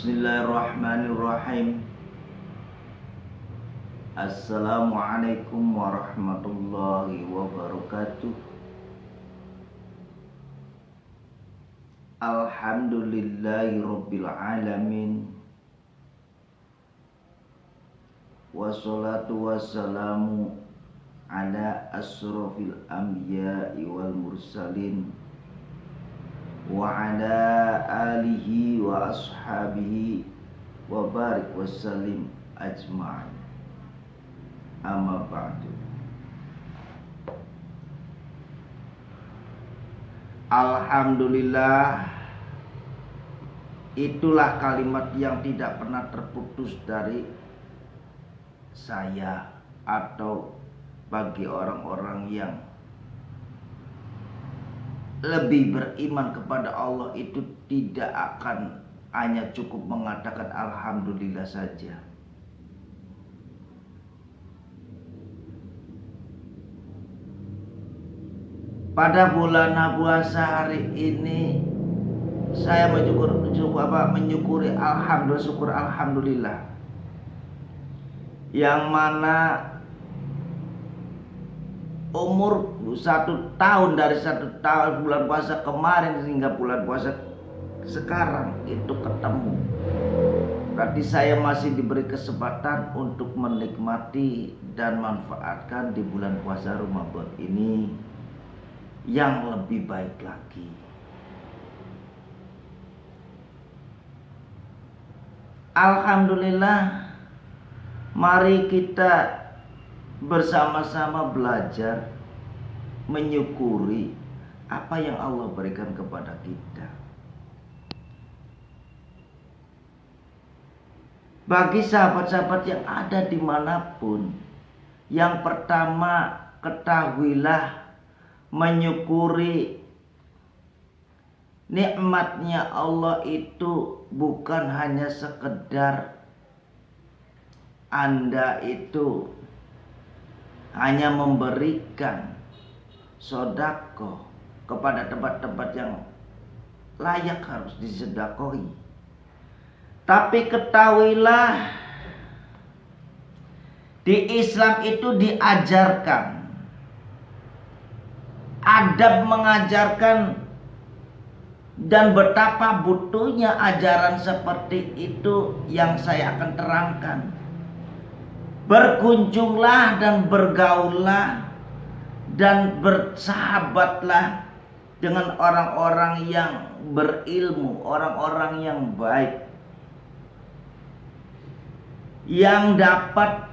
Bismillahirrahmanirrahim. Assalamualaikum warahmatullahi wabarakatuh. Alhamdulillahi rabbil alamin. Wassalatu wassalamu ala asrofil anbiya'i wal mursalin wa ala alihi wa ashabihi wa barik wassalim ajma'in. Amma ba'du. Alhamdulillah, itulah kalimat yang tidak pernah terputus dari saya atau bagi orang-orang yang lebih beriman kepada Allah itu tidak akan hanya cukup mengatakan alhamdulillah saja. Pada bulan puasa hari ini saya menyukuri alhamdulillah, yang mana umur 1 tahun dari 1 tahun bulan puasa kemarin hingga bulan puasa sekarang itu ketemu. Berarti saya masih diberi kesempatan untuk menikmati dan manfaatkan di bulan puasa Ramadan ini yang lebih baik lagi. Alhamdulillah, mari kita bersama-sama belajar menyukuri apa yang Allah berikan kepada kita. Bagi sahabat-sahabat yang ada dimanapun, yang pertama ketahuilah menyukuri nikmatnya Allah itu bukan hanya sekedar Anda itu hanya memberikan sedekah kepada tempat-tempat yang layak harus disedekahi. Tapi ketahuilah, di Islam itu diajarkan, adab mengajarkan, dan betapa butuhnya ajaran seperti itu yang saya akan terangkan. Berkunjunglah dan bergaullah dan bersahabatlah dengan orang-orang yang berilmu, orang-orang yang baik, yang dapat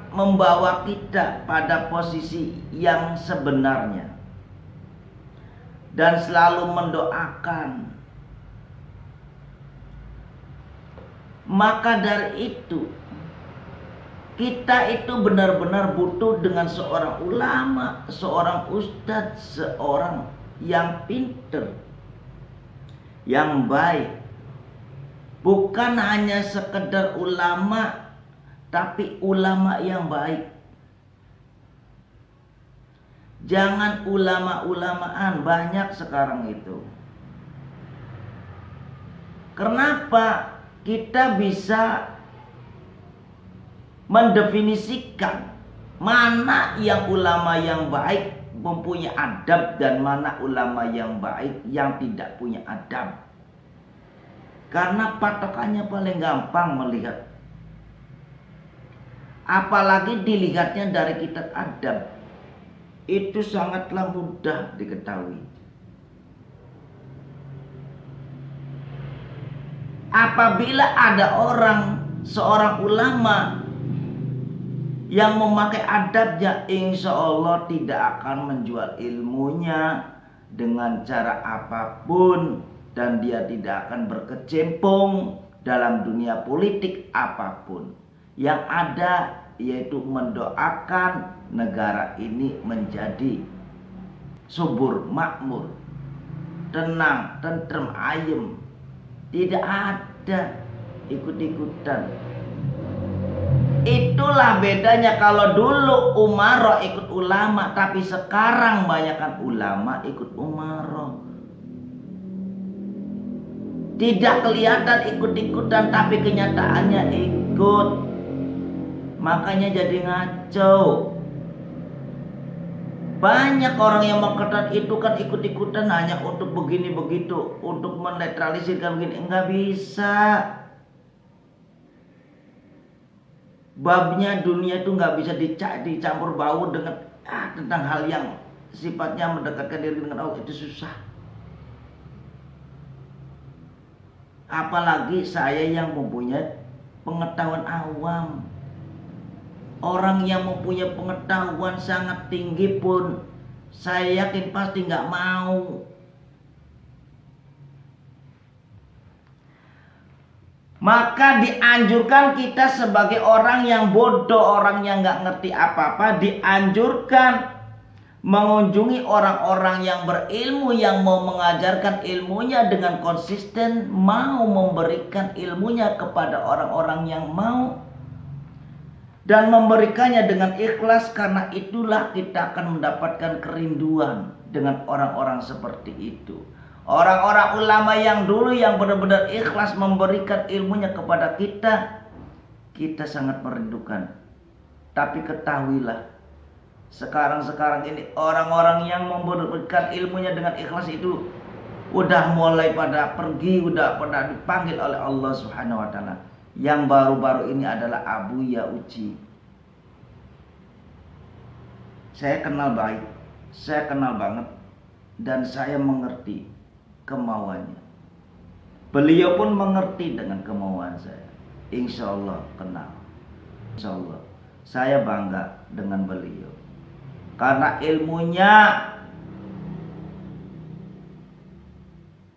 membawa kita pada posisi yang sebenarnya, dan selalu mendoakan. Maka dari itu, kita itu benar-benar butuh dengan seorang ulama, seorang ustadz, seorang yang pinter, yang baik. Bukan hanya sekedar ulama, tapi ulama yang baik. Jangan ulama-ulamaan, banyak sekarang itu. Kenapa kita bisa mendefinisikan mana yang ulama yang baik mempunyai adab dan mana ulama yang baik yang tidak punya adab? Karena patokannya paling gampang melihat, apalagi dilihatnya dari kitab adab, itu sangatlah mudah diketahui. Apabila ada seorang ulama yang memakai adabnya, insya Allah tidak akan menjual ilmunya dengan cara apapun, dan dia tidak akan berkecimpung dalam dunia politik apapun. Yang ada yaitu mendoakan negara ini menjadi subur, makmur, tenang, tentrem, ayem. Tidak ada ikut-ikutan. Itulah bedanya. Kalau dulu umaro ikut ulama, tapi sekarang banyakkan ulama ikut umaro. Tidak kelihatan ikut-ikutan, tapi kenyataannya ikut. Makanya jadi ngaco. Banyak orang yang mengatakan itu kan ikut-ikutan hanya untuk begini begitu, untuk menetralisirkan begini. Enggak bisa. Babnya dunia itu nggak bisa dicampur baur dengan tentang hal yang sifatnya mendekatkan diri dengan Allah, itu susah. Apalagi saya yang mempunyai pengetahuan awam. Orang yang mempunyai pengetahuan sangat tinggi pun saya yakin pasti nggak mau. Maka dianjurkan kita sebagai orang yang bodoh, orang yang nggak ngerti apa-apa, dianjurkan mengunjungi orang-orang yang berilmu, yang mau mengajarkan ilmunya dengan konsisten, mau memberikan ilmunya kepada orang-orang yang mau, dan memberikannya dengan ikhlas. Karena itulah kita akan mendapatkan kerinduan dengan orang-orang seperti itu. Orang-orang ulama yang dulu yang benar-benar ikhlas memberikan ilmunya kepada kita, kita sangat merindukan. Tapi ketahuilah, sekarang ini orang-orang yang memberikan ilmunya dengan ikhlas itu udah mulai pada pergi, udah pada dipanggil oleh Allah Subhanahu wa taala. Yang baru-baru ini adalah Abu Yauji. Saya kenal baik, saya kenal banget, dan saya mengerti kemauannya. Beliau pun mengerti dengan kemauan saya. Insya Allah kenal. Insya Allah saya bangga dengan beliau. Karena ilmunya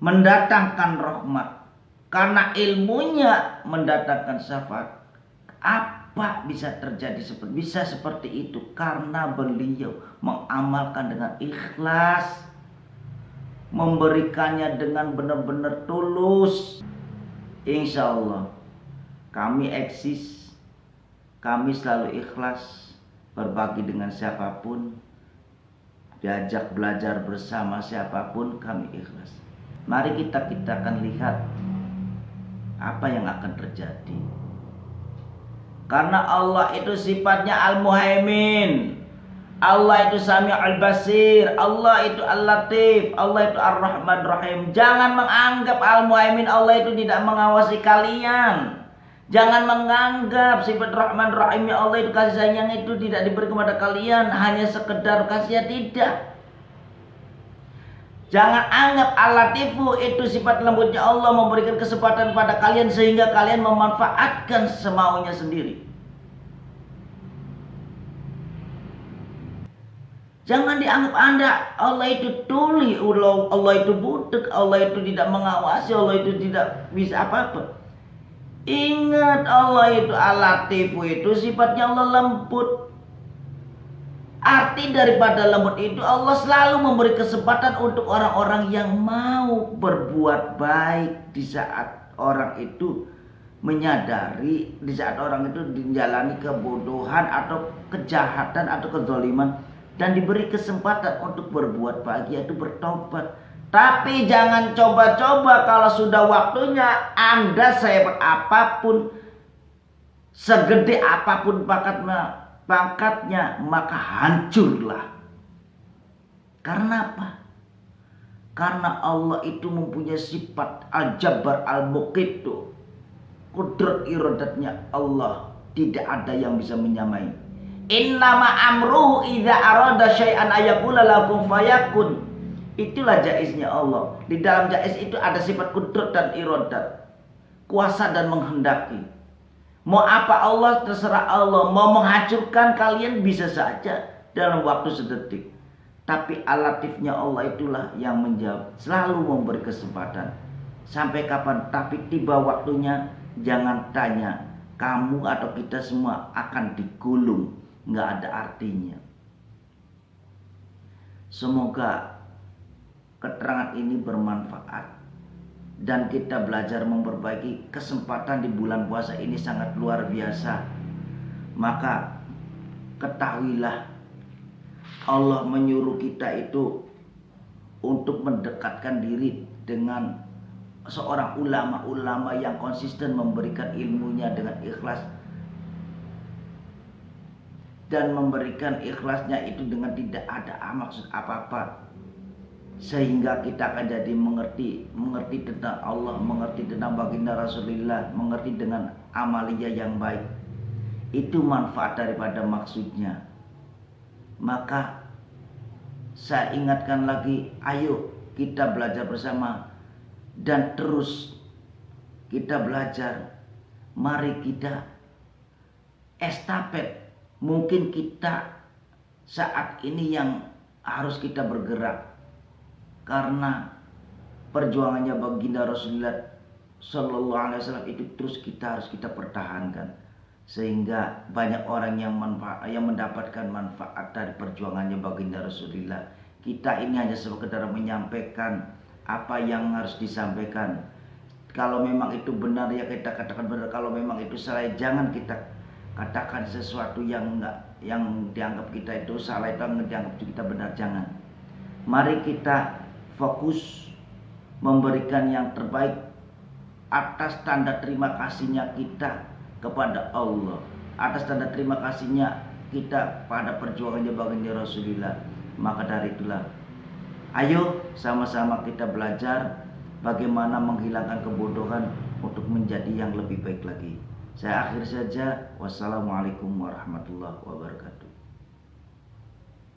mendatangkan rahmat, karena ilmunya mendatangkan syafaat. Apa bisa terjadi seperti itu? Karena beliau mengamalkan dengan ikhlas, memberikannya dengan benar-benar tulus. Insya Allah kami eksis, kami selalu ikhlas berbagi dengan siapapun, diajak belajar bersama siapapun, kami ikhlas. Mari kita akan lihat apa yang akan terjadi. Karena Allah itu sifatnya Al-Muhaimin, Allah itu Sami'ul Basir, Allah itu Al-Latif, Allah itu Ar-Rahman Rahim. Jangan menganggap Al-Muhaimin Allah itu tidak mengawasi kalian. Jangan menganggap sifat Rahman Rahimnya Allah itu, kasih sayang itu tidak diberi kepada kalian hanya sekedar kasih, tidak. Jangan anggap Al-Latifu itu sifat lembutnya Allah memberikan kesempatan pada kalian sehingga kalian memanfaatkan semaunya sendiri. Jangan dianggap Allah itu tuli, Allah itu butek, Allah itu tidak mengawasi, Allah itu tidak bisa apa-apa. Ingat, Allah itu Al-Latifu itu sifatnya Allah lembut. Arti daripada lembut itu, Allah selalu memberi kesempatan untuk orang-orang yang mau berbuat baik di saat orang itu menyadari, di saat orang itu menjalani kebodohan atau kejahatan atau kezaliman, dan diberi kesempatan untuk berbuat baik, yaitu bertobat. Tapi jangan coba-coba kalau sudah waktunya Anda sehebat apapun, segede apapun pangkatnya, maka hancurlah. Karena apa? Karena Allah itu mempunyai sifat Al-Jabbar Al-Muqiddu. Kudrat iradatnya Allah tidak ada yang bisa menyamai. Innama amruhu idza arada syai'an ayaqula lahu fayakun. Itulah jaiznya Allah. Di dalam jaiz itu ada sifat kudrat dan iradat, kuasa dan menghendaki. Mau apa Allah, terserah Allah. Mau menghancurkan kalian bisa saja dalam waktu sedetik. Tapi Al-Latifnya Allah itulah yang menjawab, selalu memberi kesempatan. Sampai kapan? Tapi tiba waktunya, jangan tanya, kamu atau kita semua akan digulung. Nggak ada artinya. Semoga keterangan ini bermanfaat dan kita belajar memperbaiki. Kesempatan di bulan puasa ini sangat luar biasa. Maka ketahuilah, Allah menyuruh kita itu untuk mendekatkan diri dengan seorang ulama-ulama yang konsisten memberikan ilmunya dengan ikhlas, dan memberikan ikhlasnya itu dengan tidak ada maksud apa-apa, sehingga kita akan jadi mengerti tentang Allah, mengerti tentang baginda Rasulullah, mengerti dengan amalia yang baik. Itu manfaat daripada maksudnya. Maka saya ingatkan lagi, ayo kita belajar bersama dan terus kita belajar. Mari kita estafet. Mungkin kita saat ini yang harus kita bergerak, karena perjuangannya baginda Rasulullah Sallallahu Alaihi Wasallam itu terus harus kita pertahankan, sehingga banyak orang yang mendapatkan manfaat dari perjuangannya baginda Rasulullah. Kita ini hanya sekedar menyampaikan apa yang harus disampaikan. Kalau memang itu benar ya kita katakan benar, kalau memang itu salah jangan kita katakan sesuatu yang dianggap kita itu salah, itu dianggap kita benar, jangan. Mari kita fokus memberikan yang terbaik atas tanda terima kasihnya kita kepada Allah, atas tanda terima kasihnya kita pada perjuangannya baginda Rasulullah. Maka dari itulah, ayo sama-sama kita belajar bagaimana menghilangkan kebodohan untuk menjadi yang lebih baik lagi. Saya akhir saja. Wassalamualaikum warahmatullahi wabarakatuh.